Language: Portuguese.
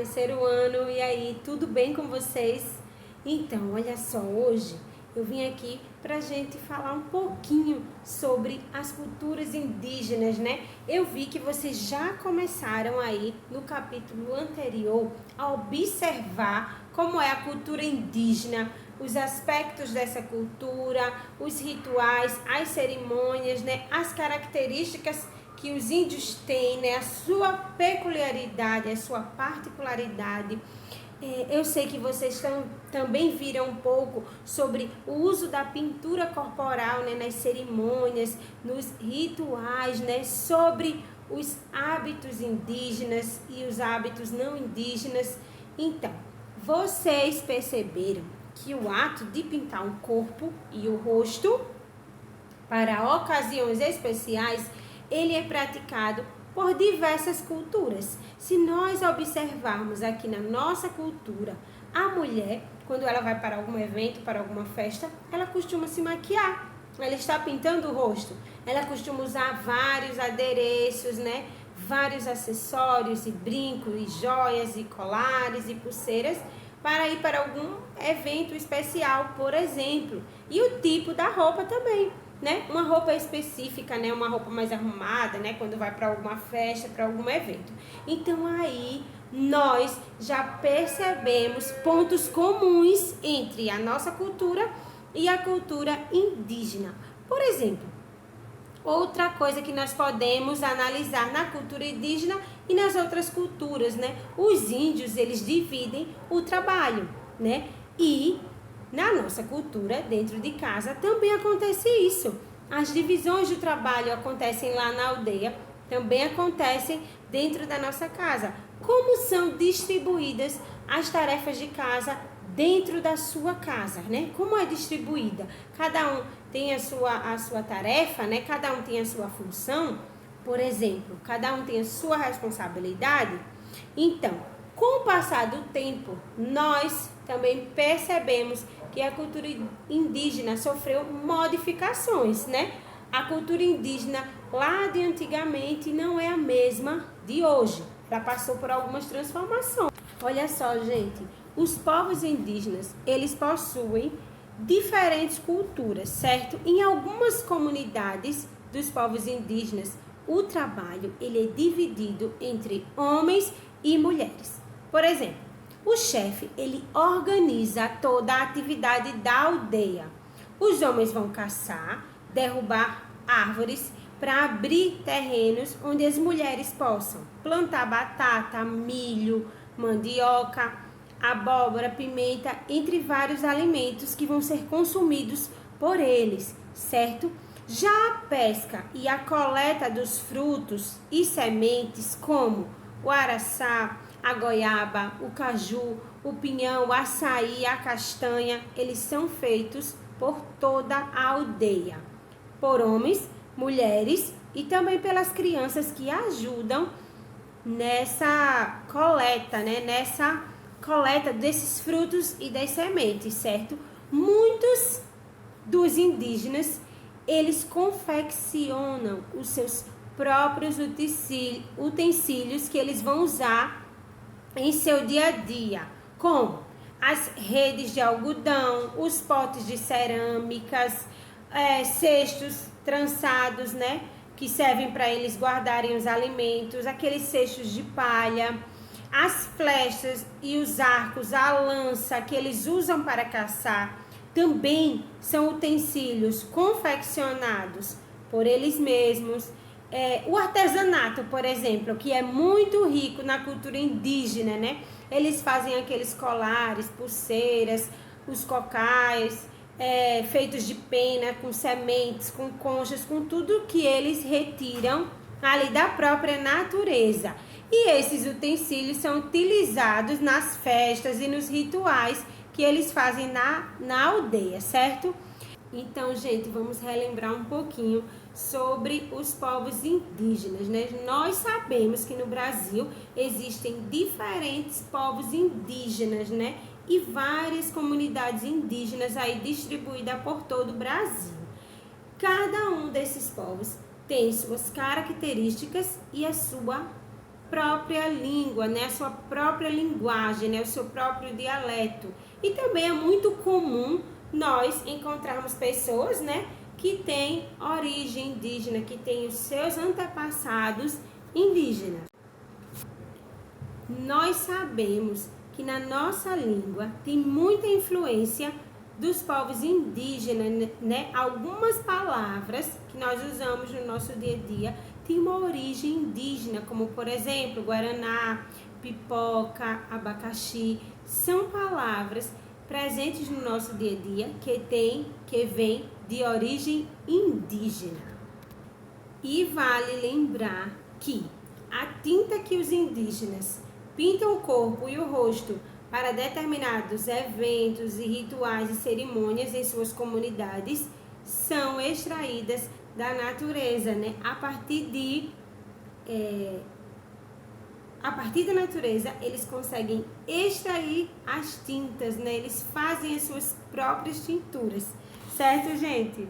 terceiro ano, e aí, tudo bem com vocês? Então, olha só, hoje eu vim aqui pra gente falar um pouquinho sobre as culturas indígenas, né? Eu vi que vocês já começaram aí no capítulo anterior a observar como é a cultura indígena, os aspectos dessa cultura, os rituais, as cerimônias, né? As características que os índios têm, né? A sua peculiaridade, a sua particularidade. Eu sei que vocês também viram um pouco sobre o uso da pintura corporal, né? Nas cerimônias, nos rituais, né? Sobre os hábitos indígenas e os hábitos não indígenas. Então, vocês perceberam que o ato de pintar o corpo e o rosto para ocasiões especiais, ele é praticado por diversas culturas. Se nós observarmos aqui na nossa cultura, a mulher, quando ela vai para algum evento, para alguma festa, ela costuma se maquiar. Ela está pintando o rosto. Ela costuma usar vários adereços, né? Vários acessórios e brincos e joias e colares e pulseiras para ir para algum evento especial, por exemplo. E o tipo da roupa também, né? Uma roupa específica, né? Uma roupa mais arrumada, né? Quando vai para alguma festa, para algum evento. Então aí nós já percebemos pontos comuns entre a nossa cultura e a cultura indígena. Por exemplo, outra coisa que nós podemos analisar na cultura indígena e nas outras culturas, né? Os índios, eles dividem o trabalho, né? E na nossa cultura, dentro de casa, também acontece isso. As divisões do trabalho acontecem lá na aldeia, também acontecem dentro da nossa casa. Como são distribuídas as tarefas de casa dentro da sua casa, né? Como é distribuída? Cada um tem a sua tarefa, né? Cada um tem a sua função, por exemplo, cada um tem a sua responsabilidade. Então, com o passar do tempo, nós também percebemos que a cultura indígena sofreu modificações, né? A cultura indígena lá de antigamente não é a mesma de hoje. Já passou por algumas transformações. Olha só, gente, os povos indígenas, eles possuem diferentes culturas, certo? Em algumas comunidades dos povos indígenas, o trabalho ele é dividido entre homens e mulheres. Por exemplo, o chefe ele organiza toda a atividade da aldeia. Os homens vão caçar, derrubar árvores para abrir terrenos onde as mulheres possam plantar batata, milho, mandioca, abóbora, pimenta, entre vários alimentos que vão ser consumidos por eles, certo? Já a pesca e a coleta dos frutos e sementes como o araçá, a goiaba, o caju, o pinhão, o açaí, a castanha, eles são feitos por toda a aldeia, por homens, mulheres e também pelas crianças que ajudam nessa coleta, né? Nessa coleta desses frutos e das sementes, certo? Muitos dos indígenas, eles confeccionam os seus próprios utensílios que eles vão usar em seu dia a dia, como as redes de algodão, os potes de cerâmicas, cestos trançados, né? Que servem para eles guardarem os alimentos, aqueles cestos de palha, as flechas e os arcos, a lança que eles usam para caçar, também são utensílios confeccionados por eles mesmos. O artesanato, por exemplo, que é muito rico na cultura indígena, né? Eles fazem aqueles colares, pulseiras, os cocais, feitos de pena, com sementes, com conchas, com tudo que eles retiram ali da própria natureza. E esses utensílios são utilizados nas festas e nos rituais que eles fazem na aldeia, certo? Então, gente, vamos relembrar um pouquinho sobre os povos indígenas, né? Nós sabemos que no Brasil existem diferentes povos indígenas, né? E várias comunidades indígenas aí distribuídas por todo o Brasil. Cada um desses povos tem suas características e a sua própria língua, né? A sua própria linguagem, né? O seu próprio dialeto. E também é muito comum nós encontrarmos pessoas, né, que têm origem indígena, que têm os seus antepassados indígenas. Nós sabemos que na nossa língua tem muita influência dos povos indígenas, né? Algumas palavras que nós usamos no nosso dia a dia têm uma origem indígena, como por exemplo, guaraná, pipoca, abacaxi, são palavras presentes no nosso dia a dia que vem de origem indígena. E vale lembrar que a tinta que os indígenas pintam o corpo e o rosto para determinados eventos e rituais e cerimônias em suas comunidades são extraídas da natureza, né? A partir da natureza, eles conseguem extrair as tintas, né? Eles fazem as suas próprias tinturas, certo, gente?